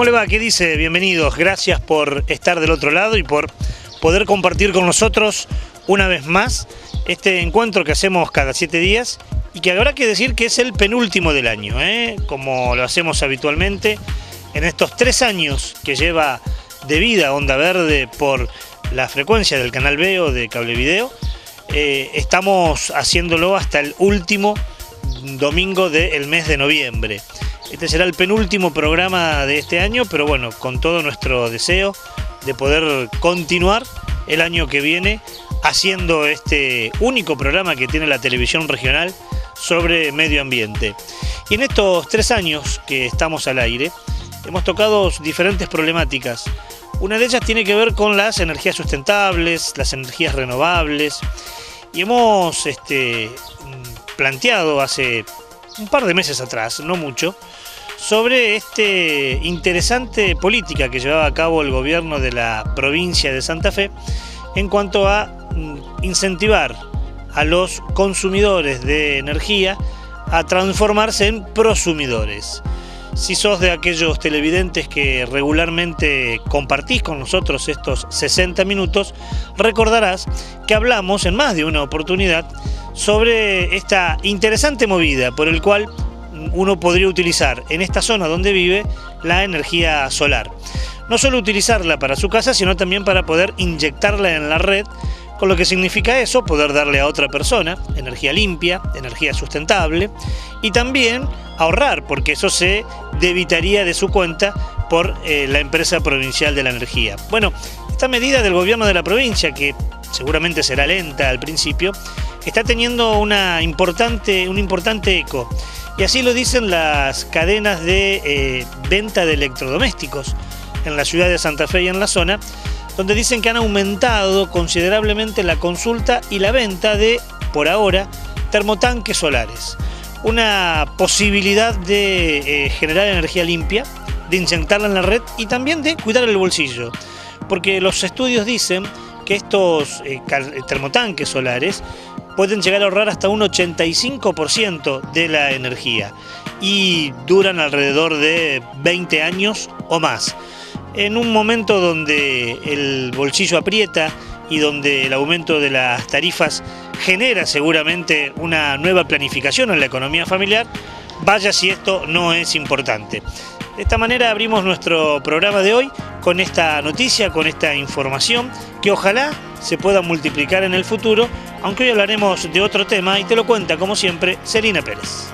le va? ¿Qué dice? Bienvenidos. Gracias por estar del otro lado y por poder compartir con nosotros una vez más este encuentro que hacemos cada 7 días y que habrá que decir que es el penúltimo del año, como lo hacemos habitualmente en estos 3 años que lleva de vida Onda Verde por la frecuencia del canal B o de Cablevideo. Estamos haciéndolo hasta el último domingo del mes de noviembre. Este será el penúltimo programa de este año, pero bueno, con todo nuestro deseo de poder continuar el año que viene haciendo este único programa que tiene la televisión regional sobre medio ambiente. Y en estos 3 años que estamos al aire, hemos tocado diferentes problemáticas. Una de ellas tiene que ver con las energías sustentables, las energías renovables, y hemos planteado hace un par de meses atrás, no mucho, sobre interesante política que llevaba a cabo el gobierno de la provincia de Santa Fe en cuanto a incentivar a los consumidores de energía a transformarse en prosumidores. Si sos de aquellos televidentes que regularmente compartís con nosotros estos 60 minutos, recordarás que hablamos en más de una oportunidad sobre esta interesante movida por el cual uno podría utilizar en esta zona donde vive la energía solar. No solo utilizarla para su casa, sino también para poder inyectarla en la red, con lo que significa eso, poder darle a otra persona energía limpia, energía sustentable y también ahorrar, porque eso se debitaría de su cuenta por la empresa provincial de la energía. Bueno, esta medida del gobierno de la provincia, que seguramente será lenta al principio, está teniendo un importante eco. Y así lo dicen las cadenas de venta de electrodomésticos en la ciudad de Santa Fe y en la zona, donde dicen que han aumentado considerablemente la consulta y la venta de, por ahora, termotanques solares. Una posibilidad de generar energía limpia, de inyectarla en la red y también de cuidar el bolsillo. Porque los estudios dicen que estos termotanques solares pueden llegar a ahorrar hasta un 85% de la energía y duran alrededor de 20 años o más. En un momento donde el bolsillo aprieta y donde el aumento de las tarifas genera seguramente una nueva planificación en la economía familiar, vaya si esto no es importante. De esta manera abrimos nuestro programa de hoy con esta noticia, con esta información que ojalá se pueda multiplicar en el futuro, aunque hoy hablaremos de otro tema y te lo cuenta como siempre Celina Pérez.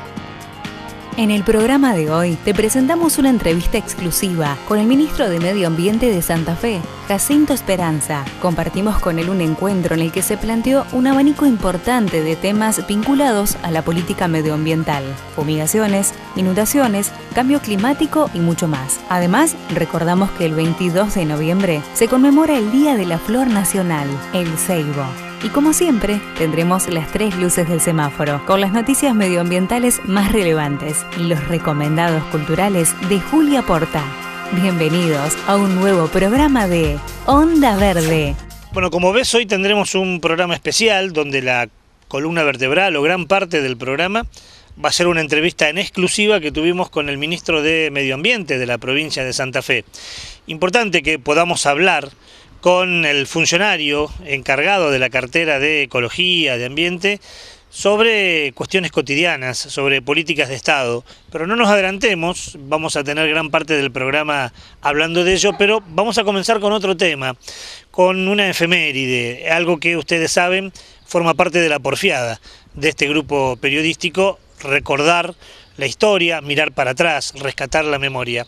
En el programa de hoy te presentamos una entrevista exclusiva con el ministro de Medio Ambiente de Santa Fe, Jacinto Esperanza. Compartimos con él un encuentro en el que se planteó un abanico importante de temas vinculados a la política medioambiental, fumigaciones, inundaciones, cambio climático y mucho más. Además, recordamos que el 22 de noviembre se conmemora el Día de la Flor Nacional, el ceibo. Y como siempre, tendremos las 3 luces del semáforo, con las noticias medioambientales más relevantes y los recomendados culturales de Julia Porta. Bienvenidos a un nuevo programa de Onda Verde. Bueno, como ves, hoy tendremos un programa especial donde la columna vertebral o gran parte del programa va a ser una entrevista en exclusiva que tuvimos con el ministro de Medio Ambiente de la provincia de Santa Fe. Importante que podamos hablar con el funcionario encargado de la cartera de Ecología, de Ambiente, sobre cuestiones cotidianas, sobre políticas de Estado. Pero no nos adelantemos, vamos a tener gran parte del programa hablando de ello, pero vamos a comenzar con otro tema, con una efeméride, algo que ustedes saben forma parte de la porfiada de este grupo periodístico, recordar la historia, mirar para atrás, rescatar la memoria.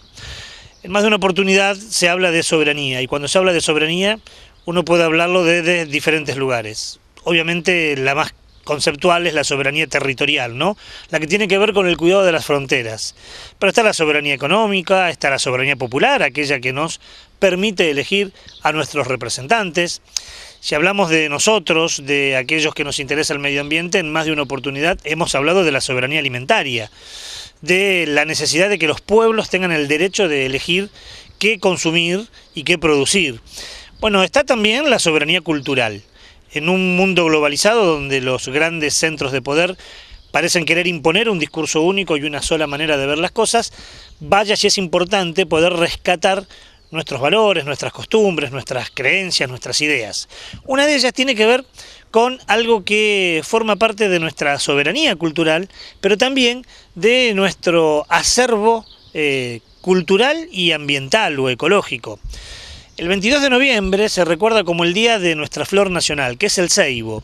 En más de una oportunidad se habla de soberanía y cuando se habla de soberanía uno puede hablarlo desde diferentes lugares. Obviamente la más conceptual es la soberanía territorial, ¿no? La que tiene que ver con el cuidado de las fronteras. Pero está la soberanía económica, está la soberanía popular, aquella que nos permite elegir a nuestros representantes. Si hablamos de nosotros, de aquellos que nos interesa el medio ambiente, en más de una oportunidad hemos hablado de la soberanía alimentaria, de la necesidad de que los pueblos tengan el derecho de elegir qué consumir y qué producir. Bueno, está también la soberanía cultural. En un mundo globalizado donde los grandes centros de poder parecen querer imponer un discurso único y una sola manera de ver las cosas, vaya si es importante poder rescatar nuestros valores, nuestras costumbres, nuestras creencias, nuestras ideas. Una de ellas tiene que ver con algo que forma parte de nuestra soberanía cultural, pero también de nuestro acervo cultural y ambiental o ecológico. El 22 de noviembre se recuerda como el día de nuestra flor nacional, que es el ceibo.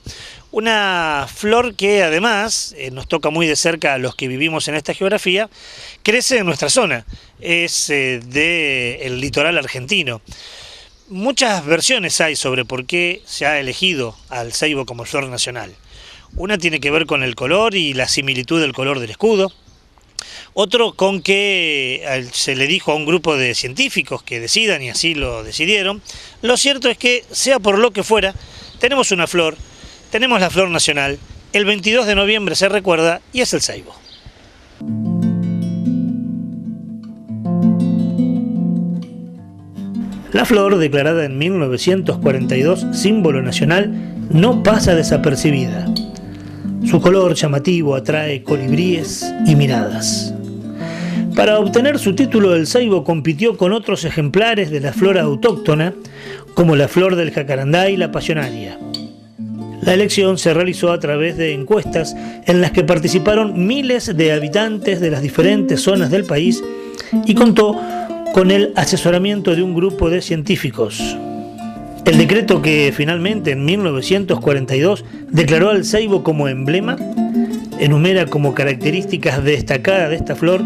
Una flor que además nos toca muy de cerca a los que vivimos en esta geografía, crece en nuestra zona, es del litoral argentino. Muchas versiones hay sobre por qué se ha elegido al ceibo como flor nacional. Una tiene que ver con el color y la similitud del color del escudo. Otro con que se le dijo a un grupo de científicos que decidan, y así lo decidieron. Lo cierto es que, sea por lo que fuera, tenemos una flor, tenemos la flor nacional, el 22 de noviembre se recuerda y es el ceibo. La flor, declarada en 1942 símbolo nacional, no pasa desapercibida. Su color llamativo atrae colibríes y miradas. Para obtener su título, el ceibo compitió con otros ejemplares de la flora autóctona, como la flor del jacarandá y la pasionaria. La elección se realizó a través de encuestas en las que participaron miles de habitantes de las diferentes zonas del país y contó con el asesoramiento de un grupo de científicos. El decreto que finalmente en 1942 declaró al ceibo como emblema enumera como características destacadas de esta flor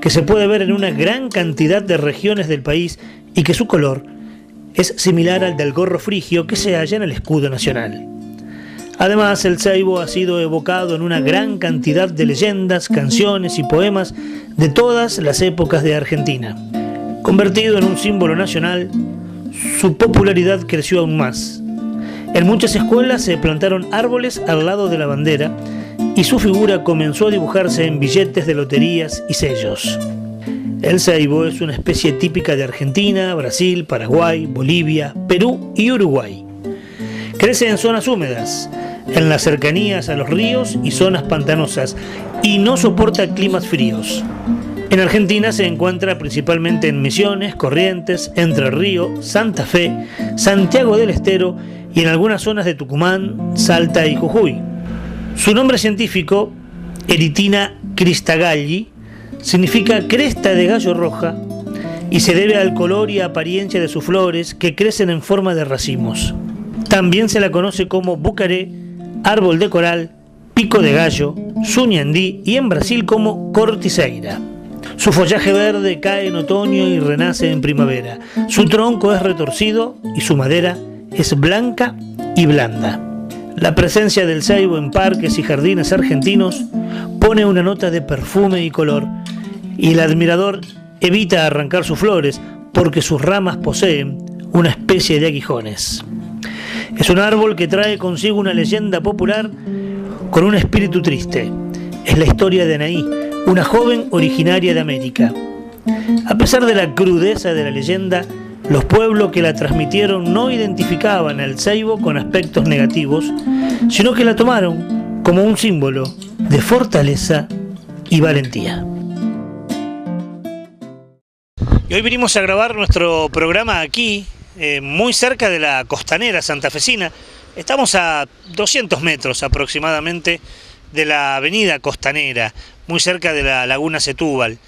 que se puede ver en una gran cantidad de regiones del país y que su color es similar al del gorro frigio que se halla en el escudo nacional. Además, el ceibo ha sido evocado en una gran cantidad de leyendas, canciones y poemas de todas las épocas de Argentina. Convertido en un símbolo nacional, su popularidad creció aún más. En muchas escuelas se plantaron árboles al lado de la bandera y su figura comenzó a dibujarse en billetes de loterías y sellos. El ceibo es una especie típica de Argentina, Brasil, Paraguay, Bolivia, Perú y Uruguay. Crece en zonas húmedas, en las cercanías a los ríos y zonas pantanosas, y no soporta climas fríos. En Argentina se encuentra principalmente en Misiones, Corrientes, Entre Ríos, Santa Fe, Santiago del Estero y en algunas zonas de Tucumán, Salta y Jujuy. Su nombre científico, Eritina cristagalli, significa cresta de gallo roja y se debe al color y apariencia de sus flores que crecen en forma de racimos. También se la conoce como bucaré, árbol de coral, pico de gallo, suñandí y en Brasil como corticeira. Su follaje verde cae en otoño y renace en primavera. Su tronco es retorcido y su madera es blanca y blanda. La presencia del ceibo en parques y jardines argentinos pone una nota de perfume y color, y el admirador evita arrancar sus flores porque sus ramas poseen una especie de aguijones. Es un árbol que trae consigo una leyenda popular con un espíritu triste. Es la historia de Anaí, una joven originaria de América. A pesar de la crudeza de la leyenda, los pueblos que la transmitieron no identificaban al ceibo con aspectos negativos, sino que la tomaron como un símbolo de fortaleza y valentía. Y hoy venimos a grabar nuestro programa aquí, muy cerca de la costanera santafesina. Estamos a 200 metros aproximadamente de la avenida Costanera, muy cerca de la laguna Setúbal.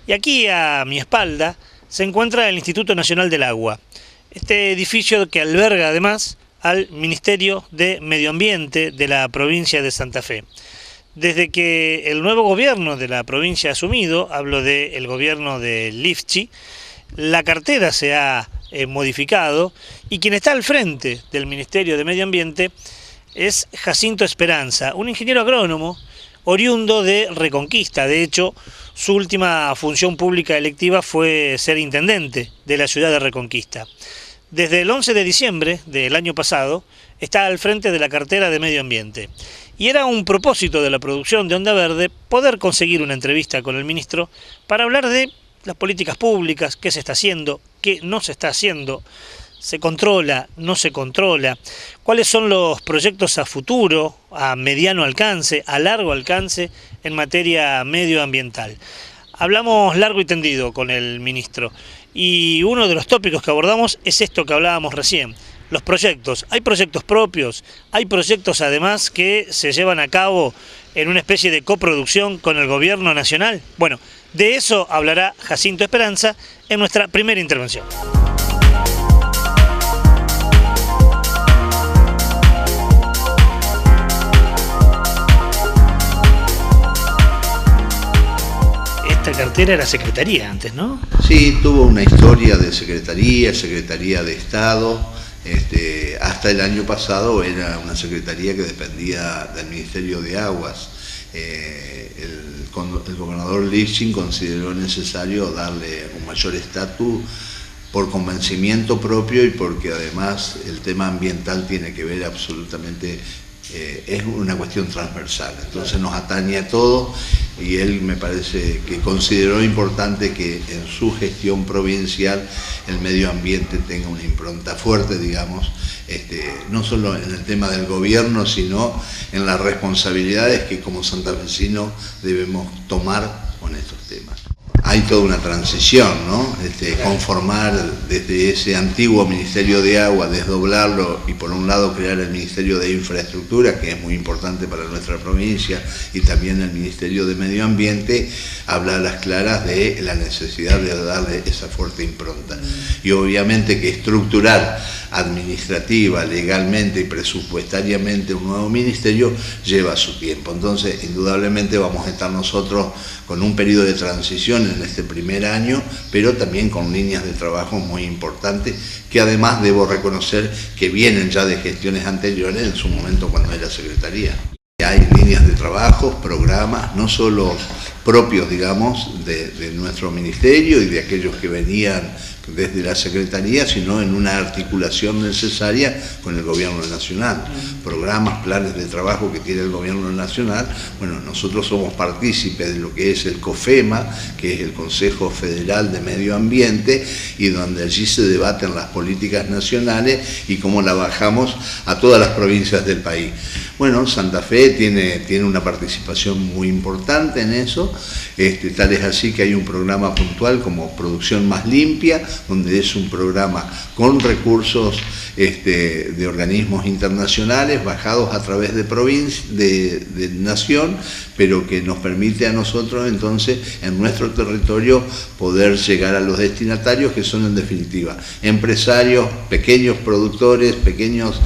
Y aquí a mi espalda se encuentra el Instituto Nacional del Agua, este edificio que alberga además al Ministerio de Medio Ambiente de la provincia de Santa Fe. Desde que el nuevo gobierno de la provincia ha asumido, hablo del gobierno de Lifchi, la cartera se ha modificado y quien está al frente del Ministerio de Medio Ambiente es Jacinto Esperanza, un ingeniero agrónomo oriundo de Reconquista. De hecho, su última función pública electiva fue ser intendente de la ciudad de Reconquista. Desde el 11 de diciembre del año pasado está al frente de la cartera de Medio Ambiente. Y era un propósito de la producción de Onda Verde poder conseguir una entrevista con el ministro para hablar de las políticas públicas, qué se está haciendo, qué no se está haciendo, ¿Se controla? ¿No se controla? ¿Cuáles son los proyectos a futuro, a mediano alcance, a largo alcance en materia medioambiental? Hablamos largo y tendido con el ministro y uno de los tópicos que abordamos es esto que hablábamos recién, los proyectos. Hay proyectos propios, hay proyectos además que se llevan a cabo en una especie de coproducción con el gobierno nacional. Bueno, de eso hablará Jacinto Esperanza en nuestra primera intervención. Esta cartera era secretaría antes, ¿no? Sí, tuvo una historia de secretaría de Estado. Hasta el año pasado era una secretaría que dependía del Ministerio de Aguas. El gobernador Lifshitz consideró necesario darle un mayor estatus por convencimiento propio y porque además el tema ambiental tiene que ver absolutamente, es una cuestión transversal, entonces nos atañe a todo y él me parece que consideró importante que en su gestión provincial el medio ambiente tenga una impronta fuerte, digamos, no solo en el tema del gobierno, sino en las responsabilidades que como santafesinos debemos tomar con estos temas. Hay toda una transición, ¿no? Conformar desde ese antiguo Ministerio de Agua, desdoblarlo y por un lado crear el Ministerio de Infraestructura, que es muy importante para nuestra provincia, y también el Ministerio de Medio Ambiente, habla a las claras de la necesidad de darle esa fuerte impronta. Y obviamente que estructurar administrativa, legalmente y presupuestariamente un nuevo ministerio lleva su tiempo. Entonces, indudablemente vamos a estar nosotros con un periodo de transición en este primer año, pero también con líneas de trabajo muy importantes, que además debo reconocer que vienen ya de gestiones anteriores en su momento cuando era secretaría. Hay líneas de trabajo, programas, no solo propios, digamos, de nuestro ministerio y de aquellos que venían desde la Secretaría, sino en una articulación necesaria con el Gobierno Nacional. Programas, planes de trabajo que tiene el Gobierno Nacional. Bueno, nosotros somos partícipes de lo que es el COFEMA, que es el Consejo Federal de Medio Ambiente, y donde allí se debaten las políticas nacionales y cómo la bajamos a todas las provincias del país. Bueno, Santa Fe tiene una participación muy importante en eso, tal es así que hay un programa puntual como Producción Más Limpia, donde es un programa con recursos de organismos internacionales bajados a través de nación, pero que nos permite a nosotros entonces en nuestro territorio poder llegar a los destinatarios, que son en definitiva empresarios, pequeños productores, pequeños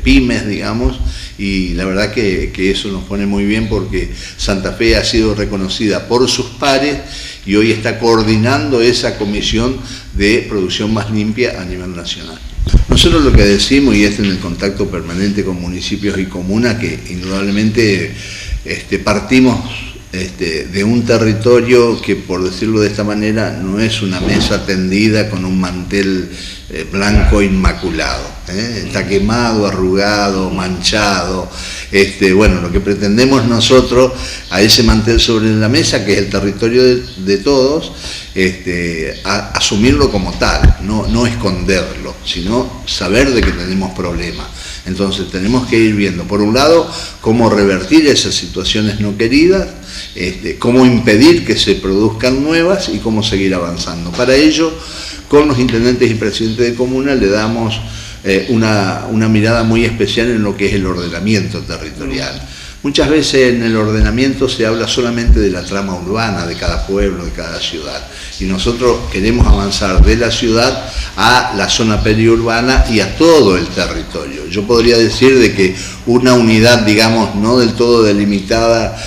pymes, digamos, y la verdad que eso nos pone muy bien porque Santa Fe ha sido reconocida por sus pares y hoy está coordinando esa comisión de producción más limpia a nivel nacional. Nosotros lo que decimos, y es en el contacto permanente con municipios y comunas, que indudablemente partimos de un territorio que, por decirlo de esta manera, no es una mesa tendida con un mantel blanco inmaculado, está quemado, arrugado, manchado. Bueno, lo que pretendemos nosotros a ese mantel sobre la mesa, que es el territorio de todos, asumirlo como tal, no esconderlo, sino saber de que tenemos problemas. Entonces tenemos que ir viendo, por un lado, cómo revertir esas situaciones no queridas, cómo impedir que se produzcan nuevas y cómo seguir avanzando. Para ello, con los intendentes y presidentes de comuna le damos una mirada muy especial en lo que es el ordenamiento territorial. Muchas veces en el ordenamiento se habla solamente de la trama urbana de cada pueblo, de cada ciudad, y nosotros queremos avanzar de la ciudad a la zona periurbana y a todo el territorio. Yo podría decir de que una unidad, digamos, no del todo delimitada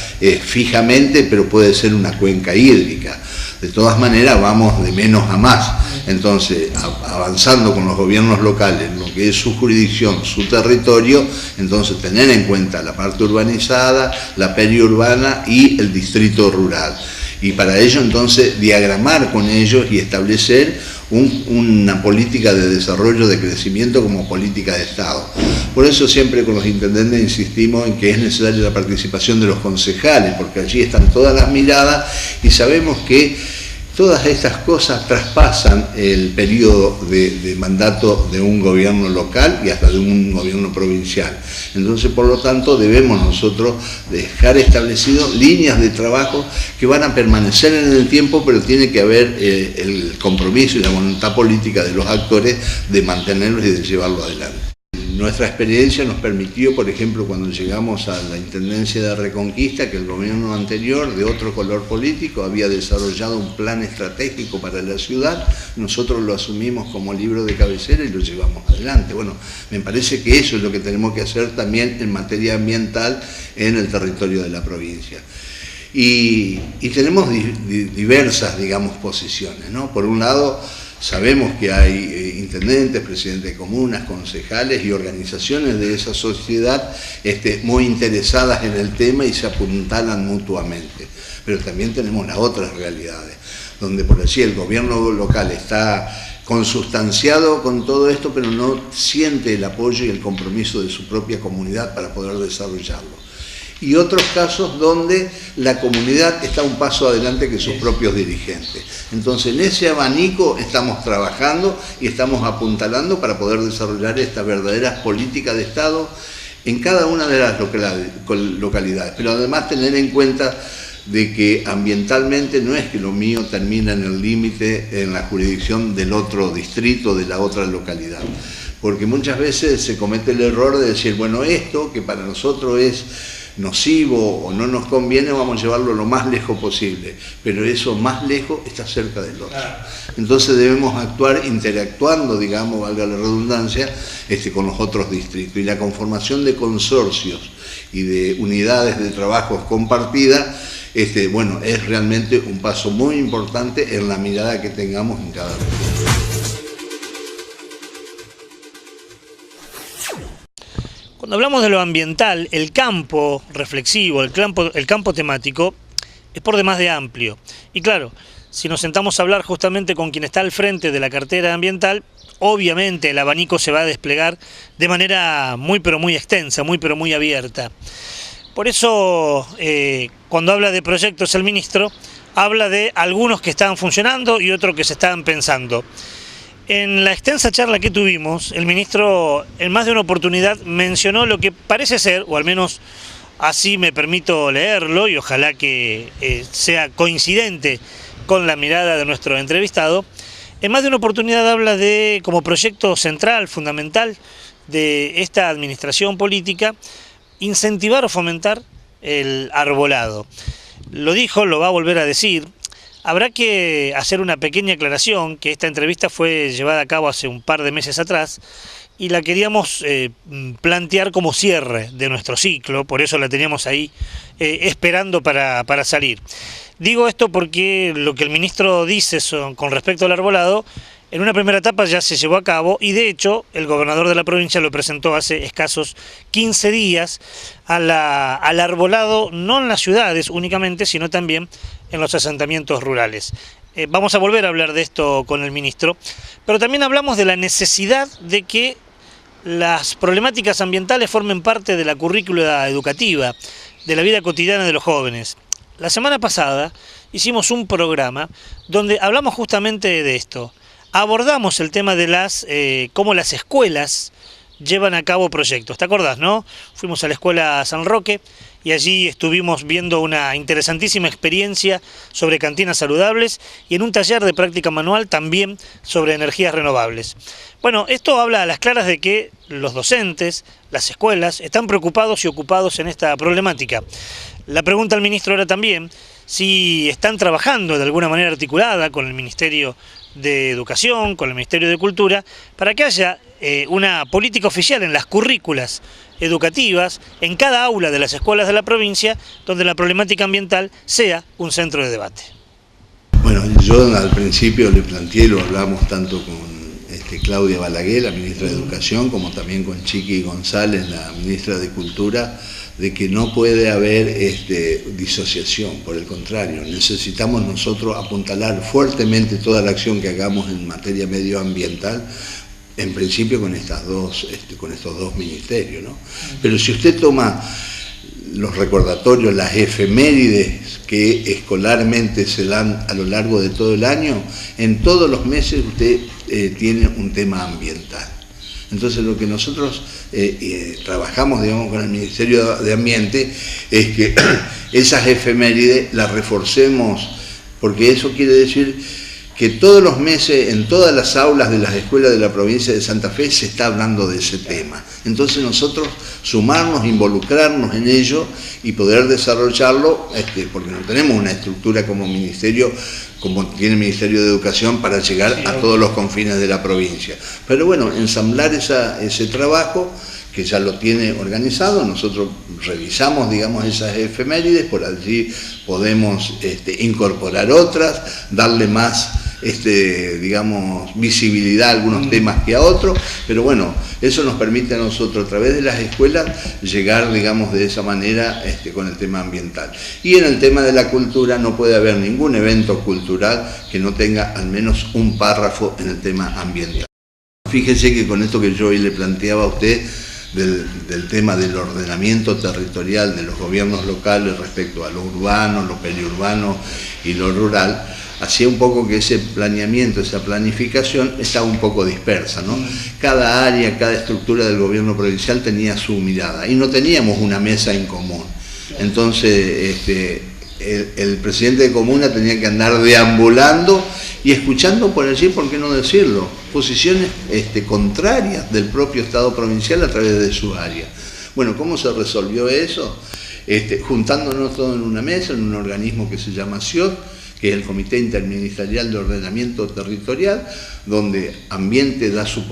fijamente, pero puede ser una cuenca hídrica. De todas maneras vamos de menos a más. Entonces, avanzando con los gobiernos locales en lo que es su jurisdicción, su territorio, entonces tener en cuenta la parte urbanizada, la periurbana y el distrito rural. Y para ello entonces diagramar con ellos y establecer una política de desarrollo, de crecimiento como política de Estado. Por eso siempre con los intendentes insistimos en que es necesaria la participación de los concejales, porque allí están todas las miradas y sabemos que Todas estas cosas traspasan el periodo de mandato de un gobierno local y hasta de un gobierno provincial. Entonces, por lo tanto, debemos nosotros dejar establecidos líneas de trabajo que van a permanecer en el tiempo, pero tiene que haber el compromiso y la voluntad política de los actores de mantenerlos y de llevarlo adelante. Nuestra experiencia nos permitió, por ejemplo, cuando llegamos a la Intendencia de Reconquista, que el gobierno anterior, de otro color político, había desarrollado un plan estratégico para la ciudad. Nosotros lo asumimos como libro de cabecera y lo llevamos adelante. Bueno, me parece que eso es lo que tenemos que hacer también en materia ambiental en el territorio de la provincia. Y tenemos diversas, digamos, posiciones, ¿no? Por un lado, sabemos que hay intendentes, presidentes de comunas, concejales y organizaciones de esa sociedad muy interesadas en el tema y se apuntalan mutuamente. Pero también tenemos las otras realidades, donde por así el gobierno local está consustanciado con todo esto, pero no siente el apoyo y el compromiso de su propia comunidad para poder desarrollarlo. Y otros casos donde la comunidad está un paso adelante que sus propios dirigentes. Entonces, en ese abanico estamos trabajando y estamos apuntalando para poder desarrollar estas verdaderas políticas de Estado en cada una de las localidades. Pero además tener en cuenta de que ambientalmente no es que lo mío termina en el límite, en la jurisdicción del otro distrito, de la otra localidad. Porque muchas veces se comete el error de decir, bueno, esto que para nosotros es nocivo o no nos conviene, vamos a llevarlo lo más lejos posible, pero eso más lejos está cerca del otro. Entonces debemos actuar interactuando, digamos, valga la redundancia, con los otros distritos. Y la conformación de consorcios y de unidades de trabajo compartidas, bueno, es realmente un paso muy importante en la mirada que tengamos en cada región. Cuando hablamos de lo ambiental, el campo reflexivo, el campo temático, es por demás de amplio. Y claro, si nos sentamos a hablar justamente con quien está al frente de la cartera ambiental, obviamente el abanico se va a desplegar de manera muy pero muy extensa, muy pero muy abierta. Por eso, cuando habla de proyectos el ministro, habla de algunos que están funcionando y otros que se están pensando. En la extensa charla que tuvimos, el ministro en más de una oportunidad mencionó lo que parece ser, o al menos así me permito leerlo, y ojalá que sea coincidente con la mirada de nuestro entrevistado, en más de una oportunidad habla de, como proyecto central, fundamental de esta administración política, incentivar o fomentar el arbolado. Lo dijo, lo va a volver a decir. Habrá que hacer una pequeña aclaración, que esta entrevista fue llevada a cabo hace un par de meses atrás y la queríamos plantear como cierre de nuestro ciclo, por eso la teníamos ahí esperando para salir. Digo esto porque lo que el ministro dice con respecto al arbolado, en una primera etapa ya se llevó a cabo y de hecho el gobernador de la provincia lo presentó hace escasos 15 días al arbolado, no en las ciudades únicamente, sino también en los asentamientos rurales. Vamos a volver a hablar de esto con el ministro, pero también hablamos de la necesidad de que las problemáticas ambientales formen parte de la currícula educativa, de la vida cotidiana de los jóvenes. La semana pasada hicimos un programa donde hablamos justamente de esto. Abordamos el tema de cómo las escuelas llevan a cabo proyectos. ¿Te acordás, no? Fuimos a la escuela San Roque y allí estuvimos viendo una interesantísima experiencia sobre cantinas saludables y en un taller de práctica manual también sobre energías renovables. Bueno, esto habla a las claras de que los docentes, las escuelas, están preocupados y ocupados en esta problemática. La pregunta al ministro era también si están trabajando de alguna manera articulada con el Ministerio de Educación, con el Ministerio de Cultura, para que haya una política oficial en las currículas educativas, en cada aula de las escuelas de la provincia, donde la problemática ambiental sea un centro de debate. Bueno, yo al principio le planteé, lo hablamos tanto con Claudia Balaguer, la ministra de Educación, como también con Chiqui González, la ministra de Cultura, de que no puede haber disociación, por el contrario, necesitamos nosotros apuntalar fuertemente toda la acción que hagamos en materia medioambiental, en principio con estos dos ministerios, ¿no? Pero si usted toma los recordatorios, las efemérides que escolarmente se dan a lo largo de todo el año, en todos los meses usted tiene un tema ambiental. Entonces lo que nosotros trabajamos, digamos, con el Ministerio de Ambiente es que esas efemérides las reforcemos, porque eso quiere decir que todos los meses en todas las aulas de las escuelas de la provincia de Santa Fe se está hablando de ese tema. Entonces nosotros sumarnos, involucrarnos en ello y poder desarrollarlo, porque no tenemos una estructura como ministerio, como tiene el Ministerio de Educación, para llegar a todos los confines de la provincia. Pero bueno, ensamblar ese trabajo, que ya lo tiene organizado, nosotros revisamos, digamos, esas efemérides, por allí podemos incorporar otras, darle más, digamos, visibilidad a algunos temas que a otros, pero bueno, eso nos permite a nosotros, a través de las escuelas, llegar, digamos, de esa manera con el tema ambiental. Y en el tema de la cultura no puede haber ningún evento cultural que no tenga al menos un párrafo en el tema ambiental. Fíjese que con esto que yo hoy le planteaba a usted, del tema del ordenamiento territorial de los gobiernos locales respecto a lo urbano, lo periurbano y lo rural, hacía un poco que ese planeamiento, esa planificación estaba un poco dispersa, ¿no? Cada área, cada estructura del gobierno provincial tenía su mirada y no teníamos una mesa en común. Entonces el presidente de comuna tenía que andar deambulando y escuchando por allí, ¿por qué no decirlo?, posiciones contrarias del propio Estado provincial a través de su área. Bueno, ¿cómo se resolvió eso? Juntándonos todos en una mesa, en un organismo que se llama CIOT, que es el Comité Interministerial de Ordenamiento Territorial, donde ambiente da su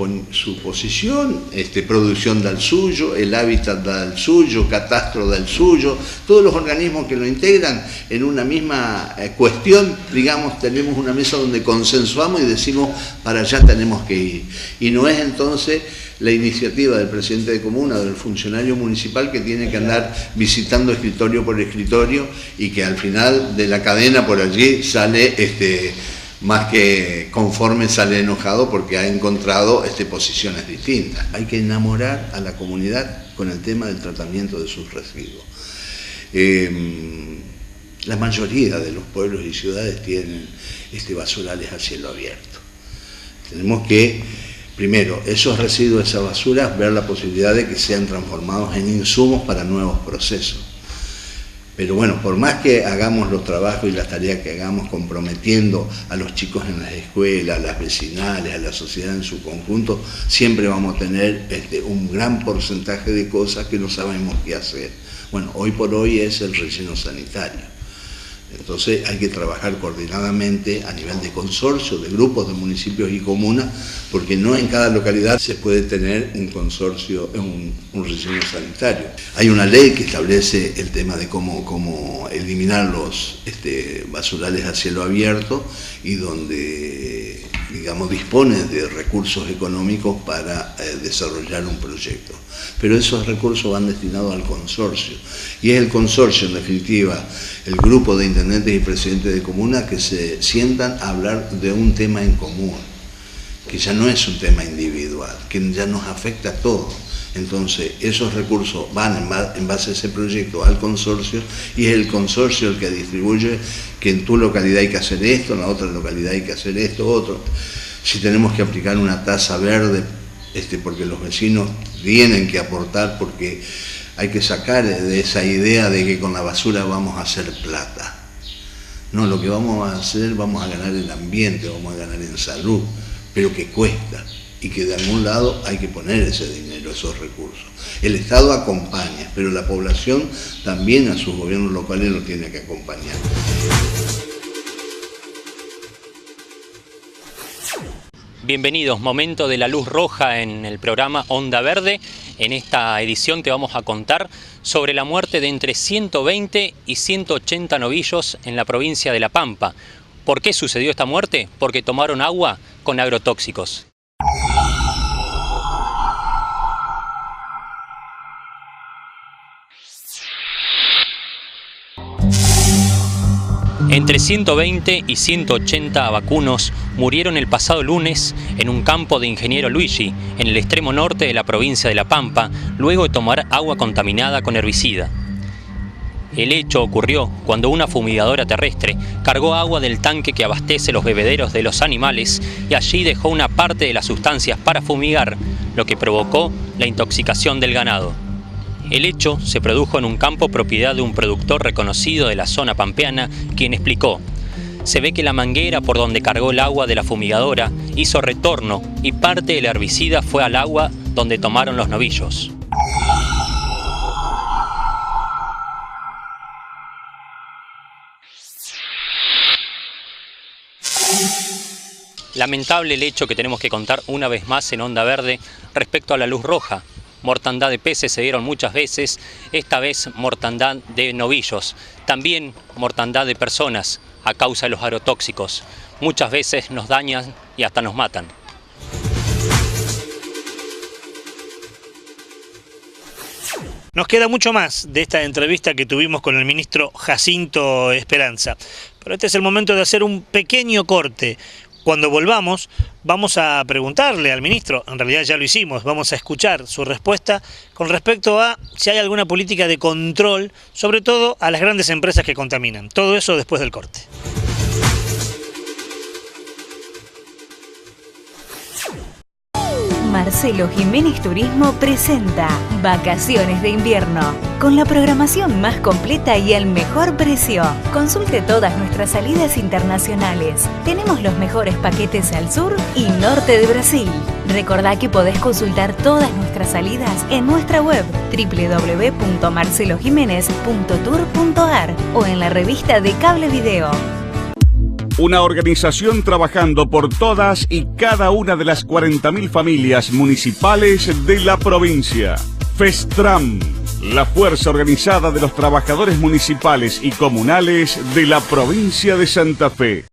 posición, producción da el suyo, el hábitat da el suyo, catastro da el suyo, todos los organismos que lo integran en una misma cuestión, digamos, tenemos una mesa donde consensuamos y decimos para allá tenemos que ir. Y no es entonces la iniciativa del presidente de comuna o del funcionario municipal que tiene que andar visitando escritorio por escritorio y que al final de la cadena por allí sale más que conforme, sale enojado porque ha encontrado posiciones distintas. Hay que enamorar a la comunidad con el tema del tratamiento de sus residuos. La mayoría de los pueblos y ciudades tienen basurales a cielo abierto. Tenemos que, primero, esos residuos, esas basuras, ver la posibilidad de que sean transformados en insumos para nuevos procesos. Pero bueno, por más que hagamos los trabajos y las tareas que hagamos comprometiendo a los chicos en las escuelas, a las vecinales, a la sociedad en su conjunto, siempre vamos a tener un gran porcentaje de cosas que no sabemos qué hacer. Bueno, hoy por hoy es el relleno sanitario. Entonces hay que trabajar coordinadamente a nivel de consorcio, de grupos de municipios y comunas, porque no en cada localidad se puede tener un consorcio, un relleno sanitario. Hay una ley que establece el tema de cómo eliminar los basurales a cielo abierto y donde, digamos, dispone de recursos económicos para desarrollar un proyecto. Pero esos recursos van destinados al consorcio. Y es el consorcio, en definitiva, el grupo de intendentes y presidentes de comuna que se sientan a hablar de un tema en común, que ya no es un tema individual, que ya nos afecta a todos. Entonces, esos recursos van en base a ese proyecto al consorcio y es el consorcio el que distribuye que en tu localidad hay que hacer esto, en la otra localidad hay que hacer esto, otro. Si tenemos que aplicar una tasa verde, porque los vecinos tienen que aportar, porque hay que sacar de esa idea de que con la basura vamos a hacer plata. No, lo que vamos a hacer, vamos a ganar en ambiente, vamos a ganar en salud, pero que cuesta y que de algún lado hay que poner ese dinero, esos recursos. El Estado acompaña, pero la población también a sus gobiernos locales lo tiene que acompañar. Bienvenidos, momento de la luz roja en el programa Onda Verde. En esta edición te vamos a contar sobre la muerte de entre 120 y 180 novillos en la provincia de La Pampa. ¿Por qué sucedió esta muerte? Porque tomaron agua con agrotóxicos. Entre 120 y 180 vacunos murieron el pasado lunes en un campo de Ingeniero Luigi, en el extremo norte de la provincia de La Pampa, luego de tomar agua contaminada con herbicida. El hecho ocurrió cuando una fumigadora terrestre cargó agua del tanque que abastece los bebederos de los animales y allí dejó una parte de las sustancias para fumigar, lo que provocó la intoxicación del ganado. El hecho se produjo en un campo propiedad de un productor reconocido de la zona pampeana, quien explicó: se ve que la manguera por donde cargó el agua de la fumigadora hizo retorno y parte del herbicida fue al agua donde tomaron los novillos. Lamentable el hecho que tenemos que contar una vez más en Onda Verde respecto a la luz roja. Mortandad de peces se dieron muchas veces, esta vez mortandad de novillos, también mortandad de personas a causa de los agrotóxicos. Muchas veces nos dañan y hasta nos matan. Nos queda mucho más de esta entrevista que tuvimos con el ministro Jacinto Esperanza, pero este es el momento de hacer un pequeño corte. Cuando volvamos, vamos a preguntarle al ministro, en realidad ya lo hicimos, vamos a escuchar su respuesta con respecto a si hay alguna política de control, sobre todo a las grandes empresas que contaminan. Todo eso después del corte. Marcelo Jiménez Turismo presenta Vacaciones de Invierno, con la programación más completa y el mejor precio. Consulte todas nuestras salidas internacionales. Tenemos los mejores paquetes al sur y norte de Brasil. Recordá que podés consultar todas nuestras salidas en nuestra web www.marcelojimenez.tour.ar o en la revista de Cable Video. Una organización trabajando por todas y cada una de las 40.000 familias municipales de la provincia. FESTRAM, la fuerza organizada de los trabajadores municipales y comunales de la provincia de Santa Fe.